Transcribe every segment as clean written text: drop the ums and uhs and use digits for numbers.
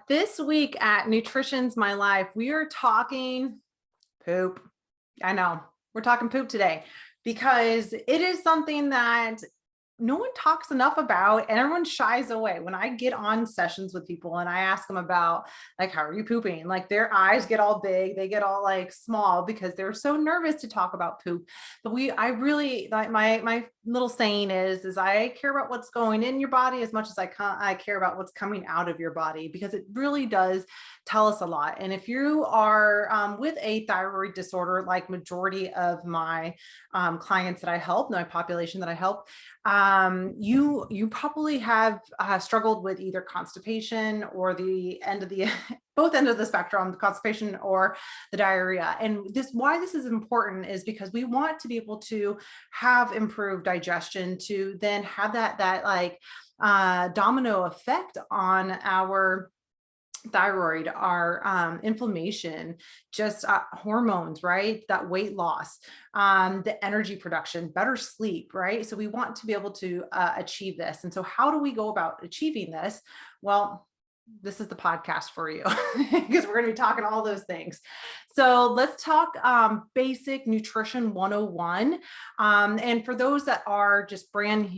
This week at Nutrition's My Life, we are talking poop. I know we're talking poop today because it is something that no one talks enough about and everyone shies away. When I get on sessions with people and I ask them about like, how are you pooping? Like their eyes get all big, they get all like small because they're so nervous to talk about poop. But I really like my little saying is I care about what's going in your body as much as I care about what's coming out of your body, because it really does tell us a lot. And if you are with a thyroid disorder, like majority of my clients that I help, my population that I help, you probably have struggled with either constipation or the end of the both ends of the spectrum, the constipation or the diarrhea. And why this is important is because we want to be able to have improved digestion to then have that like domino effect on our thyroid, our inflammation, just hormones, right? That weight loss, the energy production, better sleep, right? So we want to be able to achieve this. And so how do we go about achieving this? Well, this is the podcast for you because we're going to be talking all those things. So let's talk basic nutrition 101. And for those that are just brand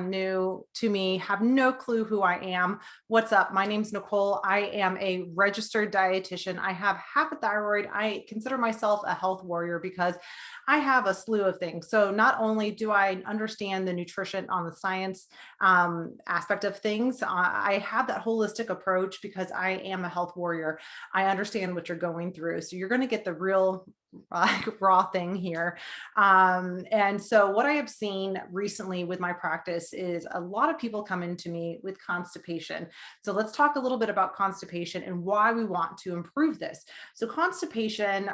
new to me, have no clue who I am, what's up? My name's Nicole. I am a registered dietitian. I have half a thyroid. I consider myself a health warrior because I have a slew of things. So not only do I understand the nutrition on the science aspect of things, I have that holistic approach because I am a health warrior. I understand what you're going through. So you're going to get the real raw thing here. And so what I have seen recently with my practice is a lot of people come into me with constipation. So let's talk a little bit about constipation and why we want to improve this. So constipation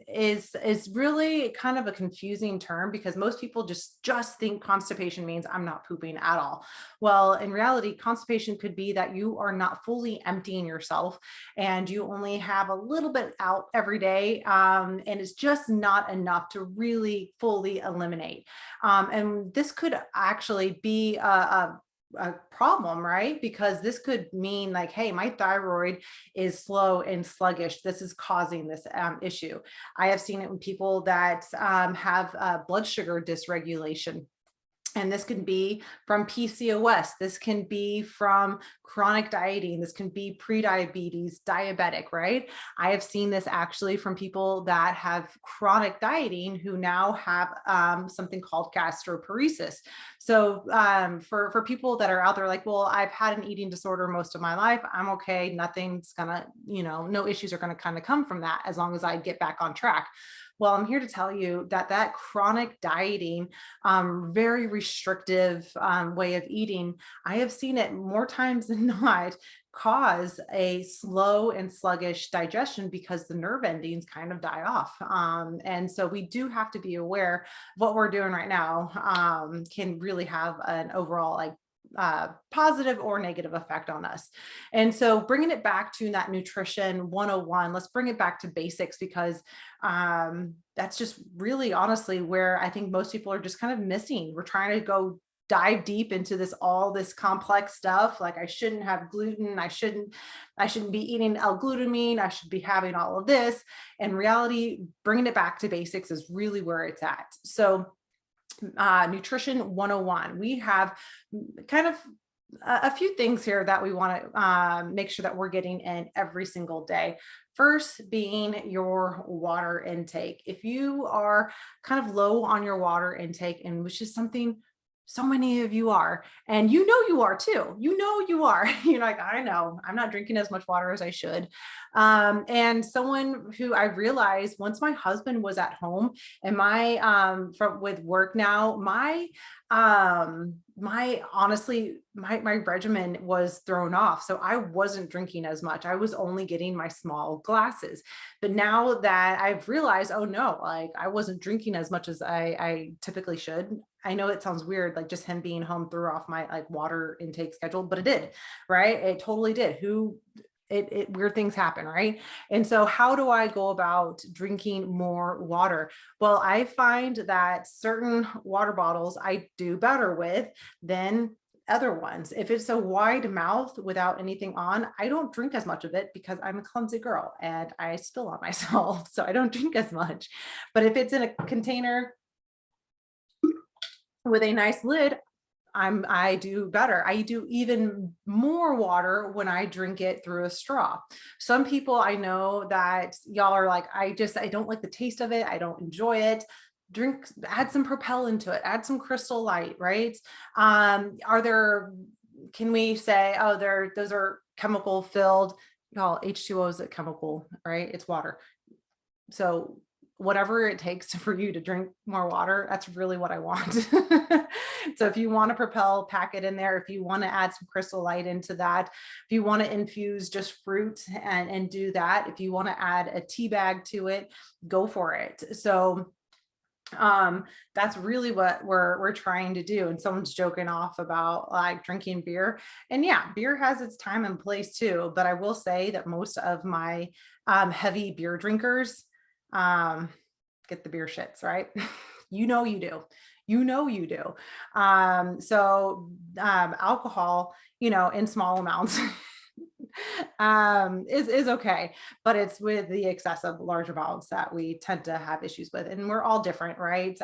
is really kind of a confusing term because most people just think constipation means I'm not pooping at all. Well, in reality, constipation could be that you are not fully emptying yourself and you only have a little bit out every day. And it's just not enough to really fully eliminate. And this could actually be a problem, right? Because this could mean like, hey, my thyroid is slow and sluggish. This is causing this issue. I have seen it in people that have blood sugar dysregulation. And this can be from PCOS. This can be from chronic dieting. This can be prediabetes, diabetic, right? I have seen this actually from people that have chronic dieting who now have something called gastroparesis. So for people that are out there like, well, I've had an eating disorder most of my life. I'm okay. Nothing's gonna, no issues are gonna kind of come from that as long as I get back on track. Well, I'm here to tell you that chronic dieting, very restrictive way of eating, I have seen it more times than not cause a slow and sluggish digestion because the nerve endings kind of die off. And so we do have to be aware of what we're doing right now can really have an overall like positive or negative effect on us. And so bringing it back to that nutrition 101, let's bring it back to basics because that's just really honestly where I think most people are just kind of missing. We're trying to go dive deep into all this complex stuff. Like I shouldn't have gluten. I shouldn't be eating L-glutamine. I should be having all of this. In reality, bringing it back to basics is really where it's at. So nutrition 101, we have kind of a few things here that we want to make sure that we're getting in every single day. First being your water intake. If you are kind of low on your water intake, and which is something so many of you are, and you are too, you are, you're like, I know I'm not drinking as much water as I should. And someone who I realized once my husband was at home and with work now, honestly, my regimen was thrown off. So I wasn't drinking as much. I was only getting my small glasses. But now that I've realized, oh no, like I wasn't drinking as much as I typically should. I know it sounds weird, like just him being home threw off my like water intake schedule, but it did, right? It totally did. Weird things happen, right? And so how do I go about drinking more water? Well, I find that certain water bottles I do better with than other ones. If it's a wide mouth without anything on, I don't drink as much of it because I'm a clumsy girl and I spill on myself. So I don't drink as much. But if it's in a container with a nice lid, I do better. I do even more water when I drink it through a straw. Some people I know that y'all are like, I don't like the taste of it. I don't enjoy it. Drink, add some Propel into it, add some Crystal Light, right? Can we say, oh, those are chemical filled? Y'all, H2O is a chemical, right? It's water. So whatever it takes for you to drink more water, that's really what I want. So if you want to Propel, pack it in there. If you want to add some Crystal Light into that, if you want to infuse just fruit and do that, if you want to add a tea bag to it, go for it. So that's really what we're trying to do. And someone's joking off about like drinking beer, and yeah, beer has its time and place too, but I will say that most of my heavy beer drinkers get the beer shits, right? You know you do. Alcohol, in small amounts is okay, but it's with the excessive large amounts that we tend to have issues with, and we're all different, right?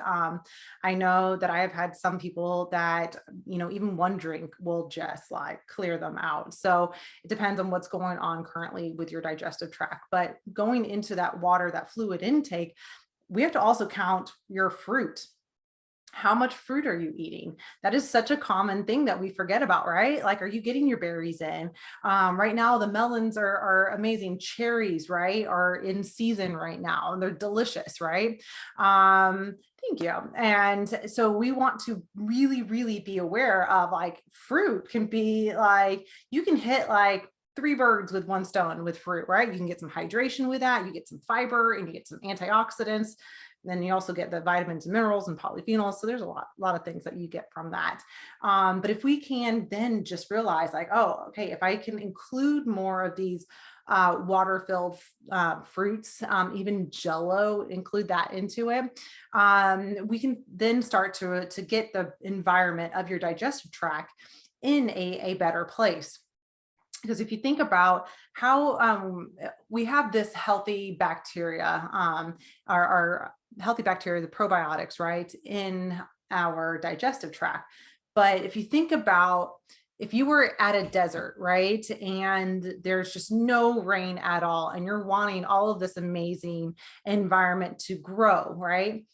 I know that I have had some people that even one drink will just like clear them out. So it depends on what's going on currently with your digestive tract. But going into that water, that fluid intake, we have to also count your fruit. How much fruit are you eating? That is such a common thing that we forget about, right? Like, are you getting your berries in? Right now, the melons are amazing. Cherries, right, are in season right now. They're delicious, right? Thank you. And so we want to really, really be aware of like fruit can be like, you can hit like 3 birds with 1 stone with fruit, right? You can get some hydration with that. You get some fiber and you get some antioxidants. Then you also get the vitamins and minerals and polyphenols. So there's a lot of things that you get from that. But if we can then just realize like, oh, okay, if I can include more of these water-filled fruits, even Jello, include that into it, we can then start to get the environment of your digestive tract in a better place. Because if you think about how we have this healthy bacteria, our healthy bacteria, the probiotics, right, in our digestive tract. But if you think about if you were at a desert, right, and there's just no rain at all, and you're wanting all of this amazing environment to grow, right?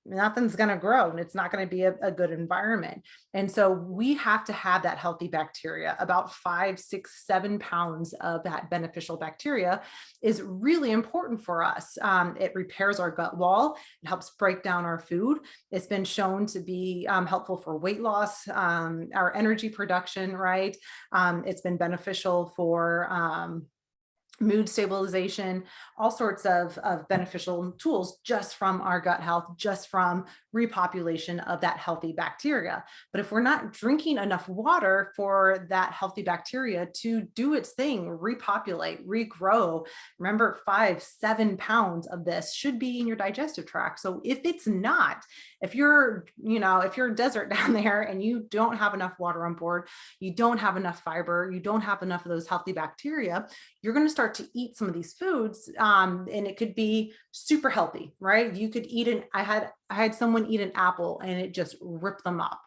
Nothing's going to grow and it's not going to be a good environment. And so we have to have that healthy bacteria. About 5, 6, 7 pounds of that beneficial bacteria is really important for us. It repairs our gut wall. It helps break down our food. It's been shown to be helpful for weight loss, our energy production, right? It's been beneficial for mood stabilization, all sorts of beneficial tools just from our gut health, just from repopulation of that healthy bacteria. But if we're not drinking enough water for that healthy bacteria to do its thing, repopulate, regrow, remember 5, 7 pounds of this should be in your digestive tract. So if it's not, if you're a desert down there and you don't have enough water on board, you don't have enough fiber, you don't have enough of those healthy bacteria, you're going to start to eat some of these foods, and it could be super healthy, right? You could eat I had someone eat an apple and it just ripped them up.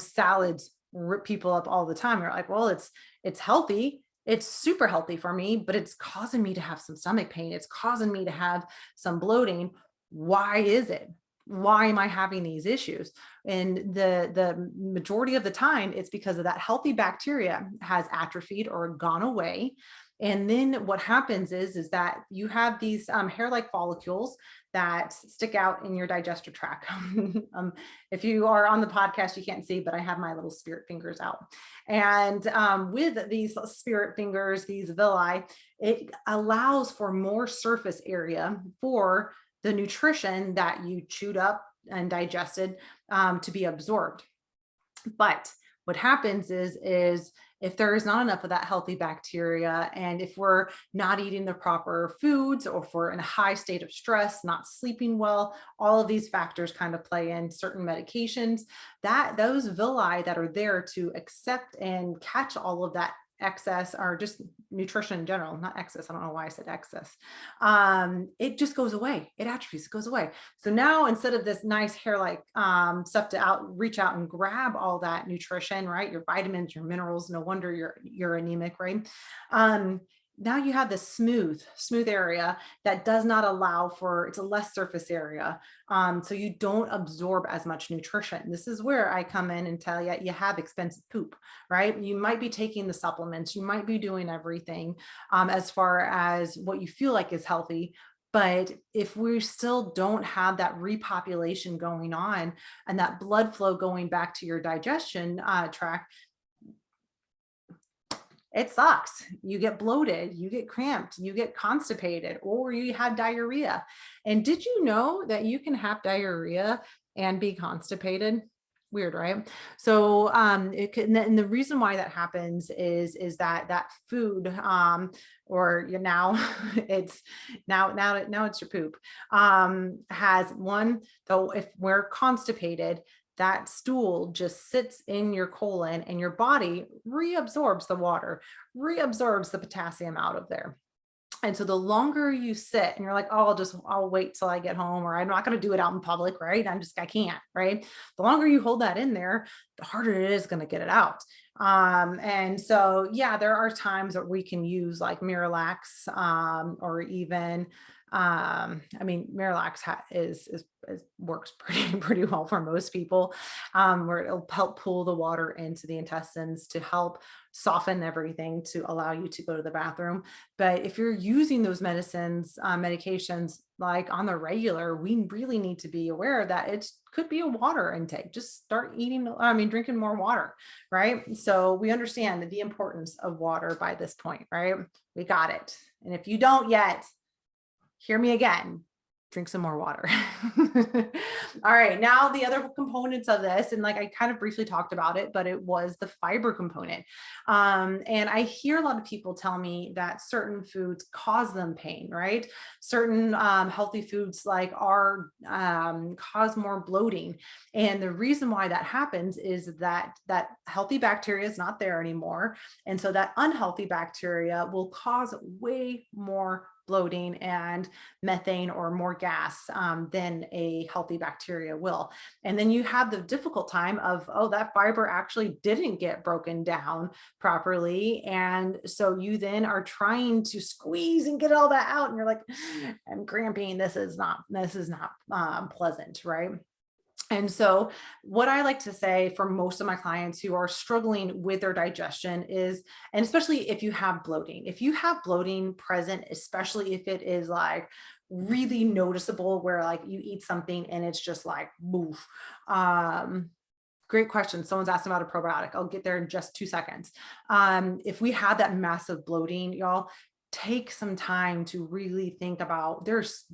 Salads rip people up all the time. They're like, well, it's healthy. It's super healthy for me, but it's causing me to have some stomach pain. It's causing me to have some bloating. Why is it? Why am I having these issues? And the majority of the time, it's because of that healthy bacteria has atrophied or gone away. And then what happens is that you have these hair-like follicles that stick out in your digestive tract. If you are on the podcast, you can't see, but I have my little spirit fingers out. And with these spirit fingers, these villi, it allows for more surface area for the nutrition that you chewed up and digested to be absorbed. But what happens is if there is not enough of that healthy bacteria, and if we're not eating the proper foods, or if we're in a high state of stress, not sleeping well, all of these factors kind of play in. Certain medications, that those villi that are there to accept and catch all of that excess, or just nutrition in general, not excess. I don't know why I said excess. It just goes away. It atrophies, it goes away. So now, instead of this nice hair-like stuff to reach out and grab all that nutrition, right? Your vitamins, your minerals, no wonder you're anemic, right? Now you have this smooth area that does not allow for, it's a less surface area. So you don't absorb as much nutrition. This is where I come in and tell you, you have expensive poop, right? You might be taking the supplements, you might be doing everything as far as what you feel like is healthy. But if we still don't have that repopulation going on and that blood flow going back to your digestion tract, it sucks. You get bloated, you get cramped, you get constipated, or you have diarrhea. And did you know that you can have diarrhea and be constipated? Weird, right? So it can, and the reason why that happens is that food or you now it's now it's your poop has one, though if we're constipated, that stool just sits in your colon and your body reabsorbs the water, reabsorbs the potassium out of there. And so the longer you sit and you're like, oh, I'll wait till I get home, or I'm not going to do it out in public, right? I can't, right? The longer you hold that in there, the harder it is going to get it out. And so, yeah, there are times that we can use like Miralax, or even, I mean, Miralax is works pretty well for most people, where it'll help pull the water into the intestines to help soften everything to allow you to go to the bathroom. But if you're using those medications like on the regular, we really need to be aware that it could be a water intake. Just start drinking more water, right? So we understand the importance of water by this point, right? We got it. And if you don't yet, hear me again. Drink some more water. All right, now the other components of this, and like I kind of briefly talked about it, but it was the fiber component. And I hear a lot of people tell me that certain foods cause them pain, right? Certain healthy foods like are cause more bloating. And the reason why that happens is that healthy bacteria is not there anymore. And so that unhealthy bacteria will cause way more bloating and methane or more gas than a healthy bacteria will. And then you have the difficult time of, oh, that fiber actually didn't get broken down properly. And so you then are trying to squeeze and get all that out. And you're like, I'm cramping. This is not pleasant, right? And so what I like to say for most of my clients who are struggling with their digestion is, and especially if you have bloating present, especially if it is like really noticeable where like you eat something and it's just like, boof. Great question. Someone's asking about a probiotic. I'll get there in just 2 seconds. If we have that massive bloating, y'all, take some time to really think about, there's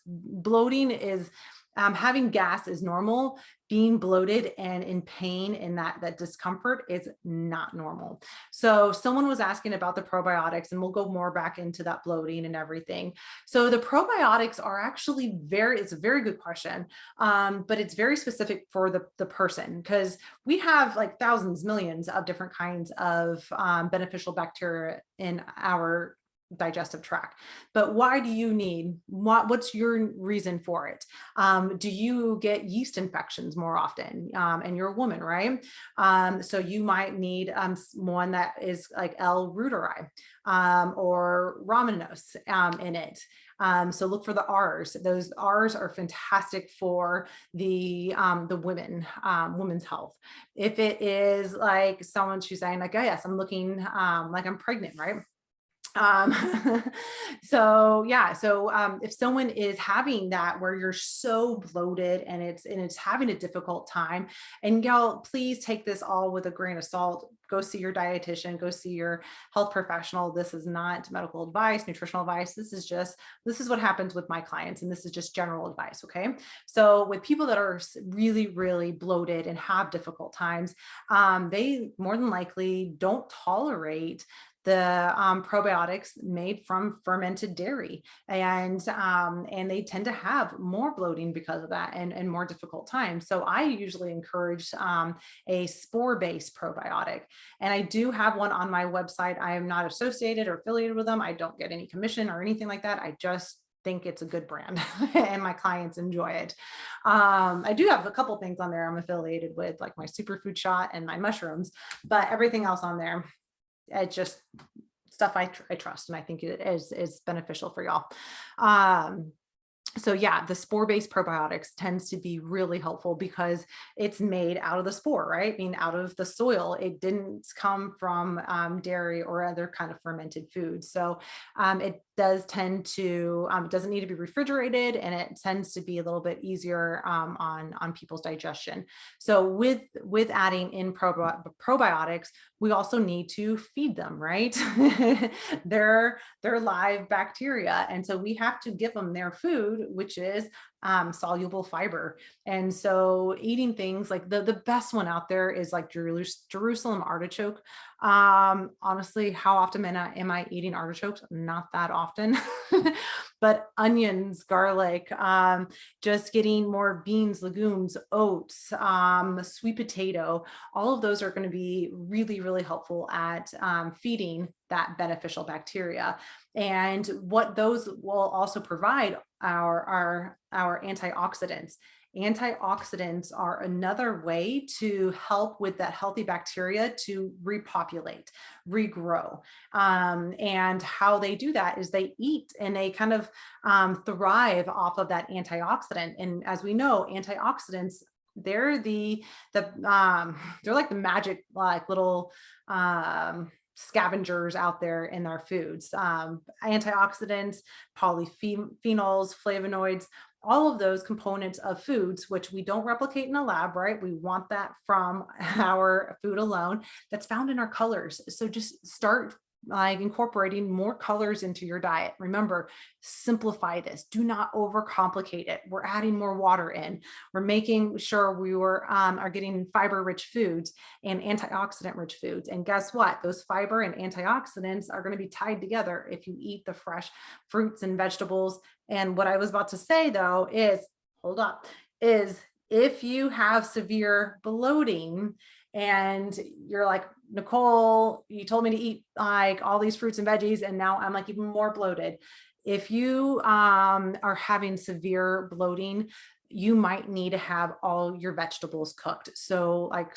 bloating is, having gas is normal. Being bloated and in pain and that discomfort is not normal. So someone was asking about the probiotics, and we'll go more back into that bloating and everything. So the probiotics are actually it's a very good question, but it's very specific for the person, because we have like thousands, millions of different kinds of beneficial bacteria in our digestive tract. But why do you need, what's your reason for it? Do you get yeast infections more often? And you're a woman, right? So you might need one that is like L. reuteri or rhamnose in it. So look for the R's. Those R's are fantastic for the women's health. If it is like someone, she's saying like, oh yes, I'm looking like I'm pregnant, right? Um, so yeah, if someone is having that where you're so bloated and it's having a difficult time, and y'all, please take this all with a grain of salt. Go see your dietitian, go see your health professional. This is not medical advice, nutritional advice. This is what happens with my clients, and this is just general advice. Okay. So with people that are really, really bloated and have difficult times, they more than likely don't tolerate the probiotics made from fermented dairy, and they tend to have more bloating because of that, and more difficult times. So I usually encourage a spore-based probiotic, and I do have one on my website. I am not associated or affiliated with them. I don't get any commission or anything like that. I just think it's a good brand and my clients enjoy it. I do have a couple things on there I'm affiliated with, like my superfood shot and my mushrooms, but everything else on there, it's just stuff I trust, and I think it is beneficial for y'all. So yeah, the spore-based probiotics tends to be really helpful because it's made out of the spore, right? I mean, out of the soil. It didn't come from dairy or other kind of fermented foods. So it does tend to, it doesn't need to be refrigerated, and it tends to be a little bit easier on people's digestion. So with adding in probiotics, we also need to feed them, right? they're live bacteria, and so we have to give them their food, which is soluble fiber. And so eating things like the best one out there is like Jerusalem artichoke. Honestly, how often am I eating artichokes? Not that often. But onions, garlic, just getting more beans, legumes, oats, sweet potato, all of those are going to be really, really helpful at feeding that beneficial bacteria. And what those will also provide are antioxidants. Antioxidants are another way to help with that healthy bacteria to repopulate, regrow. And how they do that is they eat and they kind of thrive off of that antioxidant. And as we know, antioxidants, they're they're like the magic, like little scavengers out there in our foods. Antioxidants, polyphenols, flavonoids, all of those components of foods, which we don't replicate in a lab, right? We want that from our food alone. That's found in our colors. So just start like incorporating more colors into your diet. Remember, simplify this. Do not overcomplicate it. We're adding more water in. We're making sure we are getting fiber-rich foods and antioxidant-rich foods. And guess what? Those fiber and antioxidants are going to be tied together if you eat the fresh fruits and vegetables. And what I was about to say, though, is hold up, is if you have severe bloating and you're like, Nicole, you told me to eat like all these fruits and veggies, and now I'm like even more bloated. If you are having severe bloating, you might need to have all your vegetables cooked. So like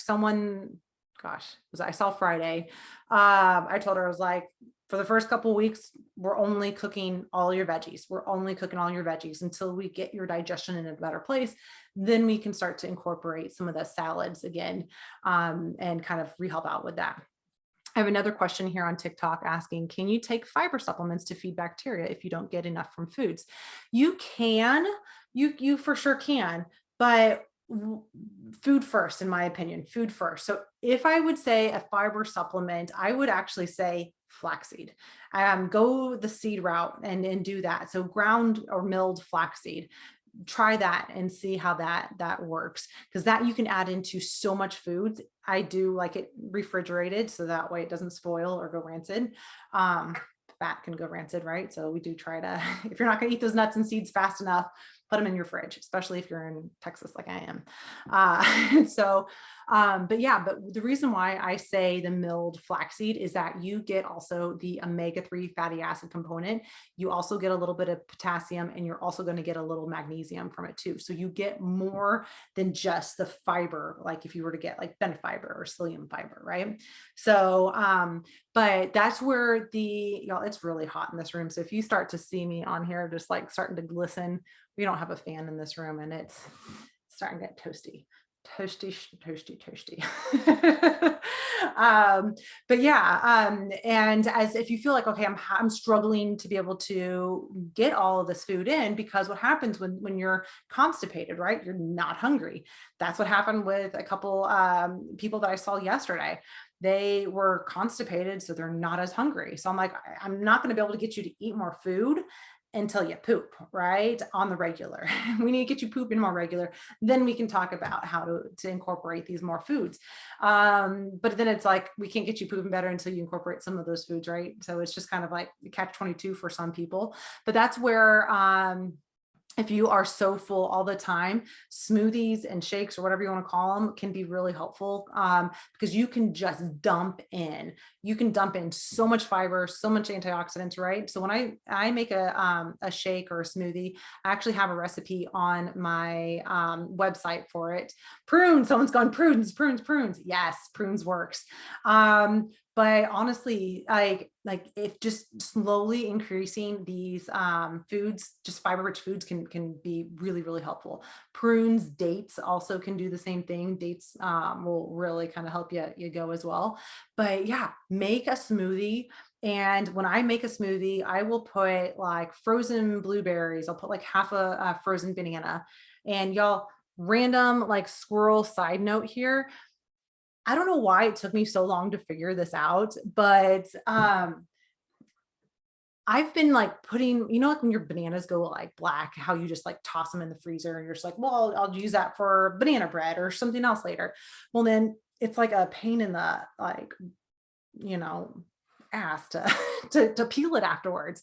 I saw Friday. I told her, I was like, for the first couple of weeks, we're only cooking all your veggies. We're only cooking all your veggies until we get your digestion in a better place. Then we can start to incorporate some of the salads again, and kind of help out with that. I have another question here on TikTok asking, can you take fiber supplements to feed bacteria if you don't get enough from foods? You can, you for sure can, but food first, in my opinion, food first. So if I would say a fiber supplement, I would actually say flaxseed. Go the seed route and do that. So ground or milled flaxseed. Try that and see how that works, because that you can add into so much foods. I do like it refrigerated so that way it doesn't spoil or go rancid. Fat can go rancid, right? So we do try to, if you're not going to eat those nuts and seeds fast enough, put them in your fridge, especially if you're in Texas like I am. But the reason why I say the milled flaxseed is that you get also the omega-3 fatty acid component. You also get a little bit of potassium, and you're also going to get a little magnesium from it too. So you get more than just the fiber, like if you were to get like bent fiber or psyllium fiber, right? So, but that's where y'all, it's really hot in this room. So if you start to see me on here, just like starting to glisten, we don't have a fan in this room and it's starting to get toasty. toasty, toasty, toasty. But yeah, and as if you feel like, okay, I'm struggling to be able to get all of this food in, because what happens when you're constipated, right? You're not hungry. That's what happened with a couple people that I saw yesterday. They were constipated, so they're not as hungry. So I'm like, I'm not going to be able to get you to eat more food until you poop, right? On the regular. We need to get you pooping more regular. Then we can talk about how to incorporate these more foods. But then it's like, we can't get you pooping better until you incorporate some of those foods, right? So it's just kind of like catch 22 for some people. But that's where, if you are so full all the time, smoothies and shakes, or whatever you want to call them, can be really helpful, because you can just dump in. You can dump in so much fiber, so much antioxidants, right? So when I make a shake or a smoothie, I actually have a recipe on my website for it. Prunes, someone's gone prunes, prunes, prunes. Yes, prunes works. But honestly, like if just slowly increasing these foods, just fiber rich foods can be really, really helpful. Prunes, dates also can do the same thing. Dates will really kind of help you go as well. But yeah, make a smoothie. And when I make a smoothie, I will put like frozen blueberries. I'll put like half a frozen banana. And y'all, random like squirrel side note here, I don't know why it took me so long to figure this out, but I've been like putting, like when your bananas go like black, how you just like toss them in the freezer and you're just like, well, I'll use that for banana bread or something else later. Well, then it's like a pain in the like, you know, ass to to peel it afterwards.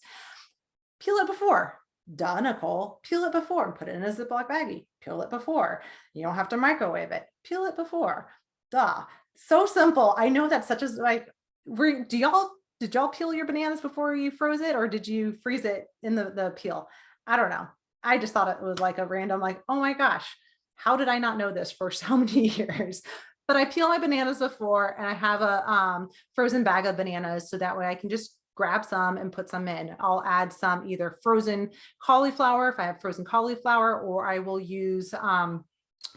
Peel it before. Duh, Nicole. Peel it before and put it in a Ziploc baggie. Peel it before. You don't have to microwave it. Peel it before. Duh. So simple. I know that's such a like. Did y'all peel your bananas before you froze it, or did you freeze it in the peel? I don't know. I just thought it was like a random like, oh my gosh, how did I not know this for so many years? But I peel my bananas before, and I have a frozen bag of bananas, so that way I can just grab some and put some in. I'll add some either frozen cauliflower if I have frozen cauliflower, or I will use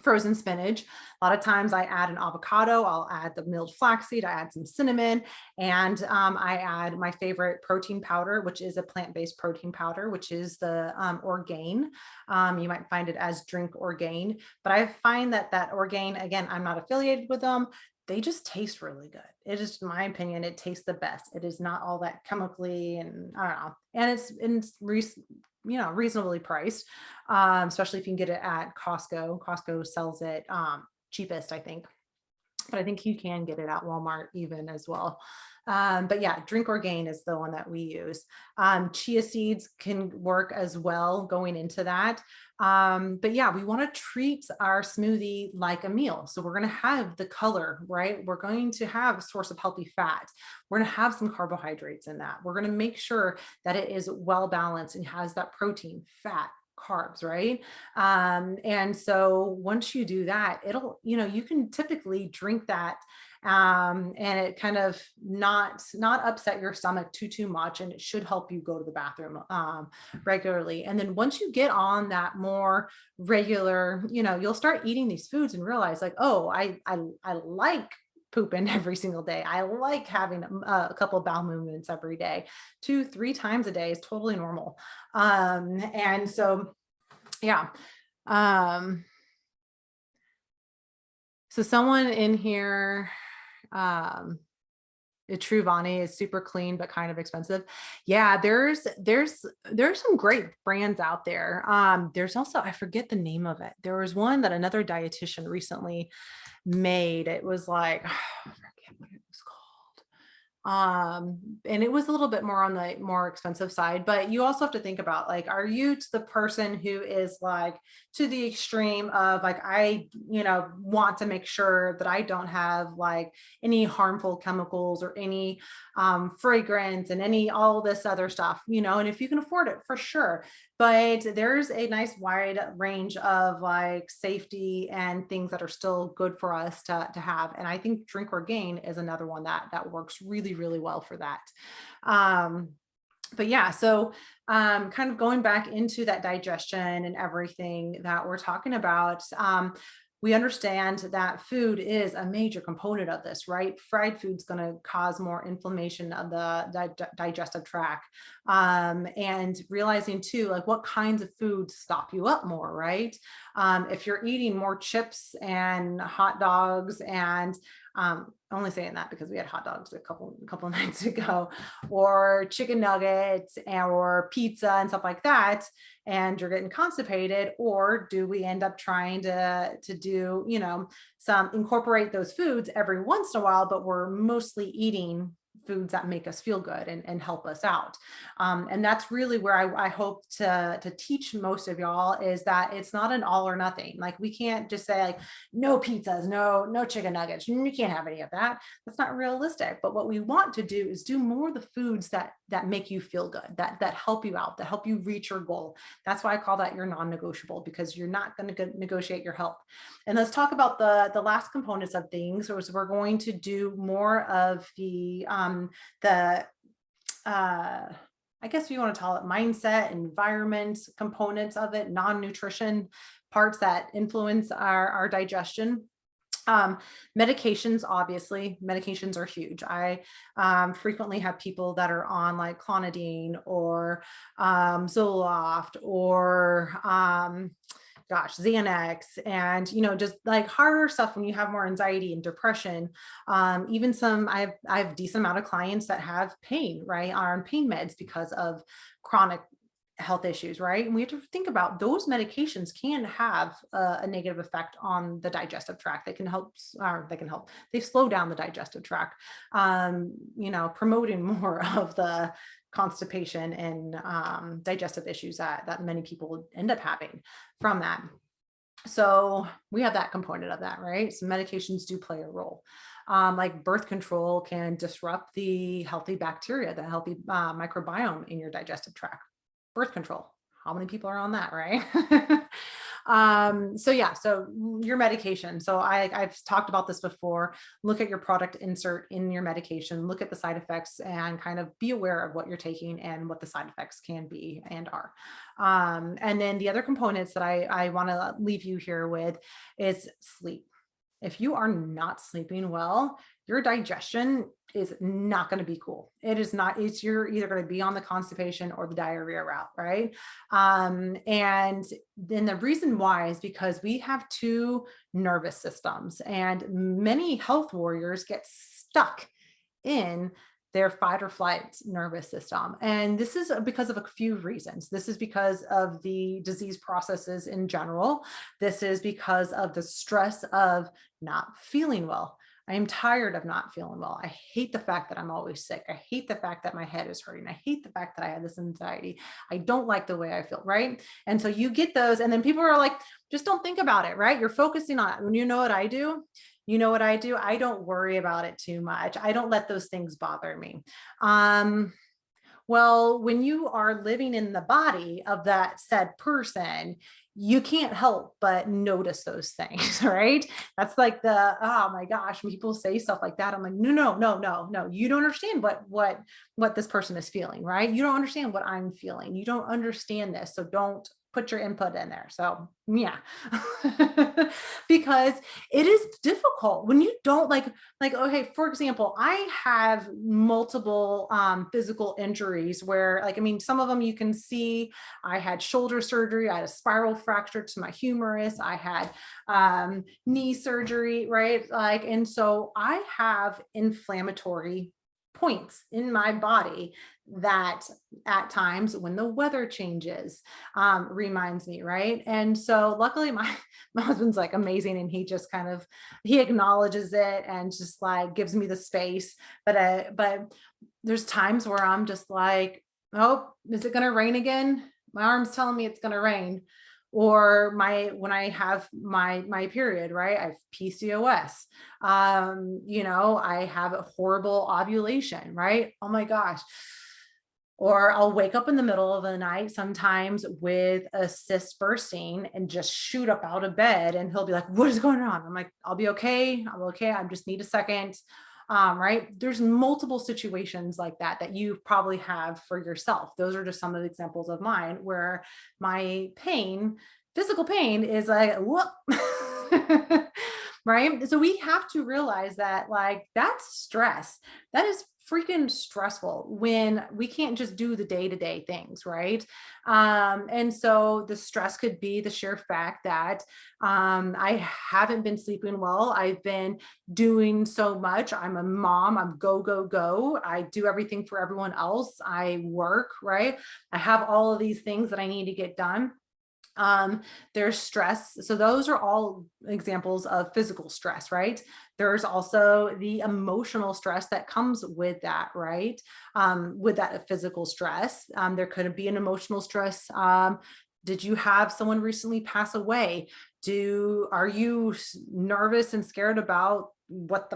frozen spinach. A lot of times I add an avocado, I'll add the milled flaxseed, I add some cinnamon, and I add my favorite protein powder, which is a plant-based protein powder, which is the Orgain. You might find it as Drink Orgain, but I find that Orgain, again, I'm not affiliated with them. They just taste really good. It is, in my opinion, it tastes the best. It is not all that chemically, and I don't know. And it's reasonably priced, especially if you can get it at Costco. Costco sells it cheapest, I think, but I think you can get it at Walmart even as well. But yeah, Drink Orgain is the one that we use. Chia seeds can work as well going into that. But yeah, we want to treat our smoothie like a meal. So we're going to have the color, right? We're going to have a source of healthy fat. We're going to have some carbohydrates in that. We're going to make sure that it is well balanced and has that protein, fat, carbs, right? And so once you do that, it'll, you can typically drink that and it kind of not upset your stomach too much, and it should help you go to the bathroom regularly. And then once you get on that more regular, you'll start eating these foods and realize like, oh, I like pooping every single day. I like having a couple of bowel movements every day. 2-3 times a day is totally normal. And so, yeah. So someone in here, a True Vani is super clean, but kind of expensive. Yeah, there's some great brands out there. There's also, I forget the name of it. There was one that another dietitian recently made. It was like, I forget what it was called. And it was a little bit more on the more expensive side, but you also have to think about like, are you the person who is like to the extreme of like, I, want to make sure that I don't have like any harmful chemicals or any fragrance and all this other stuff, and if you can afford it, for sure. But there's a nice wide range of like safety and things that are still good for us to have. And I think Drink Orgain is another one that works really, really well for that. But yeah, so kind of going back into that digestion and everything that we're talking about, we understand that food is a major component of this, right? Fried food's going to cause more inflammation of the digestive tract. And realizing too, like what kinds of foods stop you up more, right? If you're eating more chips and hot dogs and only saying that because we had hot dogs a couple nights ago, or chicken nuggets or pizza and stuff like that, and you're getting constipated, or do we end up trying to do, some incorporate those foods every once in a while, but we're mostly eating foods that make us feel good and help us out. And that's really where I hope to teach most of y'all, is that it's not an all or nothing. Like we can't just say like, no pizzas, no chicken nuggets, you can't have any of that. That's not realistic. But what we want to do is do more of the foods that make you feel good, that help you out, that help you reach your goal. That's why I call that your non-negotiable, because you're not going to negotiate your health. And let's talk about the last components of things. So we're going to do more of the I guess you want to call it mindset, environment components of it, non-nutrition parts that influence our digestion. Medications, obviously, medications are huge. I frequently have people that are on like clonidine or Zoloft or Xanax, and just like harder stuff when you have more anxiety and depression. Even I have decent amount of clients that have pain, right, are on pain meds because of chronic health issues, right? And we have to think about those medications can have a negative effect on the digestive tract. They slow down the digestive tract, promoting more of the constipation and digestive issues that many people end up having from that. So we have that component of that, right? So medications do play a role. Like birth control can disrupt the healthy bacteria, the healthy microbiome in your digestive tract. Birth control, how many people are on that, right? So your medication. So I've talked about this before. Look at your product insert in your medication, look at the side effects, and kind of be aware of what you're taking and what the side effects can be and are. And then the other components that I want to leave you here with is sleep. If you are not sleeping well, your digestion is not going to be cool. It is not, you're either going to be on the constipation or the diarrhea route, right? And then the reason why is because we have two nervous systems, and many health warriors get stuck in their fight or flight nervous system. And this is because of a few reasons. This is because of the disease processes in general. This is because of the stress of not feeling well. I am tired of not feeling well. I hate the fact that I'm always sick. I hate the fact that my head is hurting. I hate the fact that I have this anxiety. I don't like the way I feel, right? And so you get those, and then people are like, just don't think about it, right? You're focusing on it. When you know what I do, you know what I do? I don't worry about it too much. I don't let those things bother me. Well, when you are living in the body of that said person, you can't help but notice those things, right? That's like oh my gosh, when people say stuff like that, I'm like, no. You don't understand what this person is feeling, right? You don't understand what I'm feeling. You don't understand this. So don't put your input in there. So yeah, because it is difficult when you don't like, okay, for example, I have multiple physical injuries where, like, I mean, some of them you can see. I had shoulder surgery. I had a spiral fracture to my humerus. I had knee surgery, right? Like, and so I have inflammatory points in my body that at times when the weather changes reminds me, right? And so luckily my husband's like amazing, and he just kind of, he acknowledges it and just like gives me the space. But there's times where I'm just like, oh, is it going to rain again? My arm's telling me it's going to rain. Or when I have my period, right? I have PCOS. I have a horrible ovulation, right? Oh my gosh. Or I'll wake up in the middle of the night sometimes with a cyst bursting and just shoot up out of bed, and he'll be like, what is going on? I'm like, I'll be okay. I'm okay. I just need a second. Right? There's multiple situations like that you probably have for yourself. Those are just some of the examples of mine where my physical pain is like, whoop. Right. So we have to realize that like that's stress. That is freaking stressful when we can't just do the day-to-day things, right? And so the stress could be the sheer fact that I haven't been sleeping well. I've been doing so much. I'm a mom. I'm go, go, go. I do everything for everyone else. I work, right? I have all of these things that I need to get done. There's stress. So those are all examples of physical stress, right? There's also the emotional stress that comes with that, right? With that physical stress. There could be an emotional stress. Did you have someone recently pass away? Are you nervous and scared about what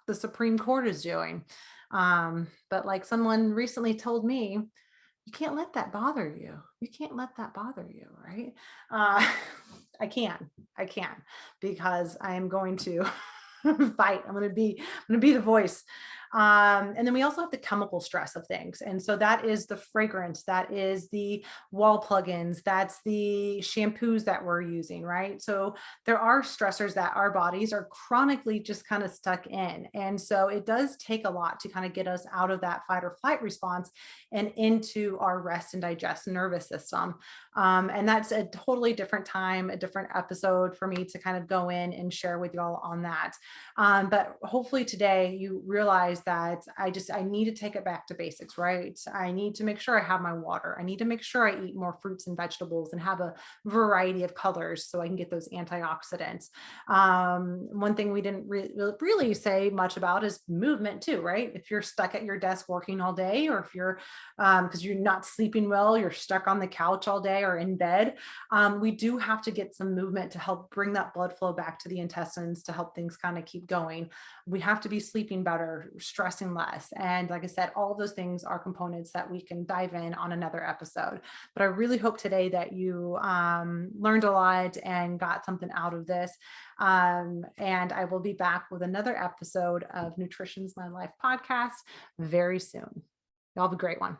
the Supreme Court is doing? But like someone recently told me, you can't let that bother you. You can't let that bother you, right? Uh, I can, because I am going to fight. I'm going to be the voice. And then we also have the chemical stress of things. And so that is the fragrance, that is the wall plugins, that's the shampoos that we're using, right? So there are stressors that our bodies are chronically just kind of stuck in. And so it does take a lot to kind of get us out of that fight or flight response and into our rest and digest nervous system. And that's a totally different time, a different episode for me to kind of go in and share with y'all on that. But hopefully today you realize that I need to take it back to basics, right? I need to make sure I have my water. I need to make sure I eat more fruits and vegetables and have a variety of colors so I can get those antioxidants. One thing we didn't really say much about is movement too, right? If you're stuck at your desk working all day, or if you're because you're not sleeping well, you're stuck on the couch all day or in bed, we do have to get some movement to help bring that blood flow back to the intestines to help things kind of keep going. We have to be sleeping better, stressing less. And like I said, all of those things are components that we can dive in on another episode. But I really hope today that you learned a lot and got something out of this. And I will be back with another episode of Nutrition's My Life podcast very soon. Y'all have a great one.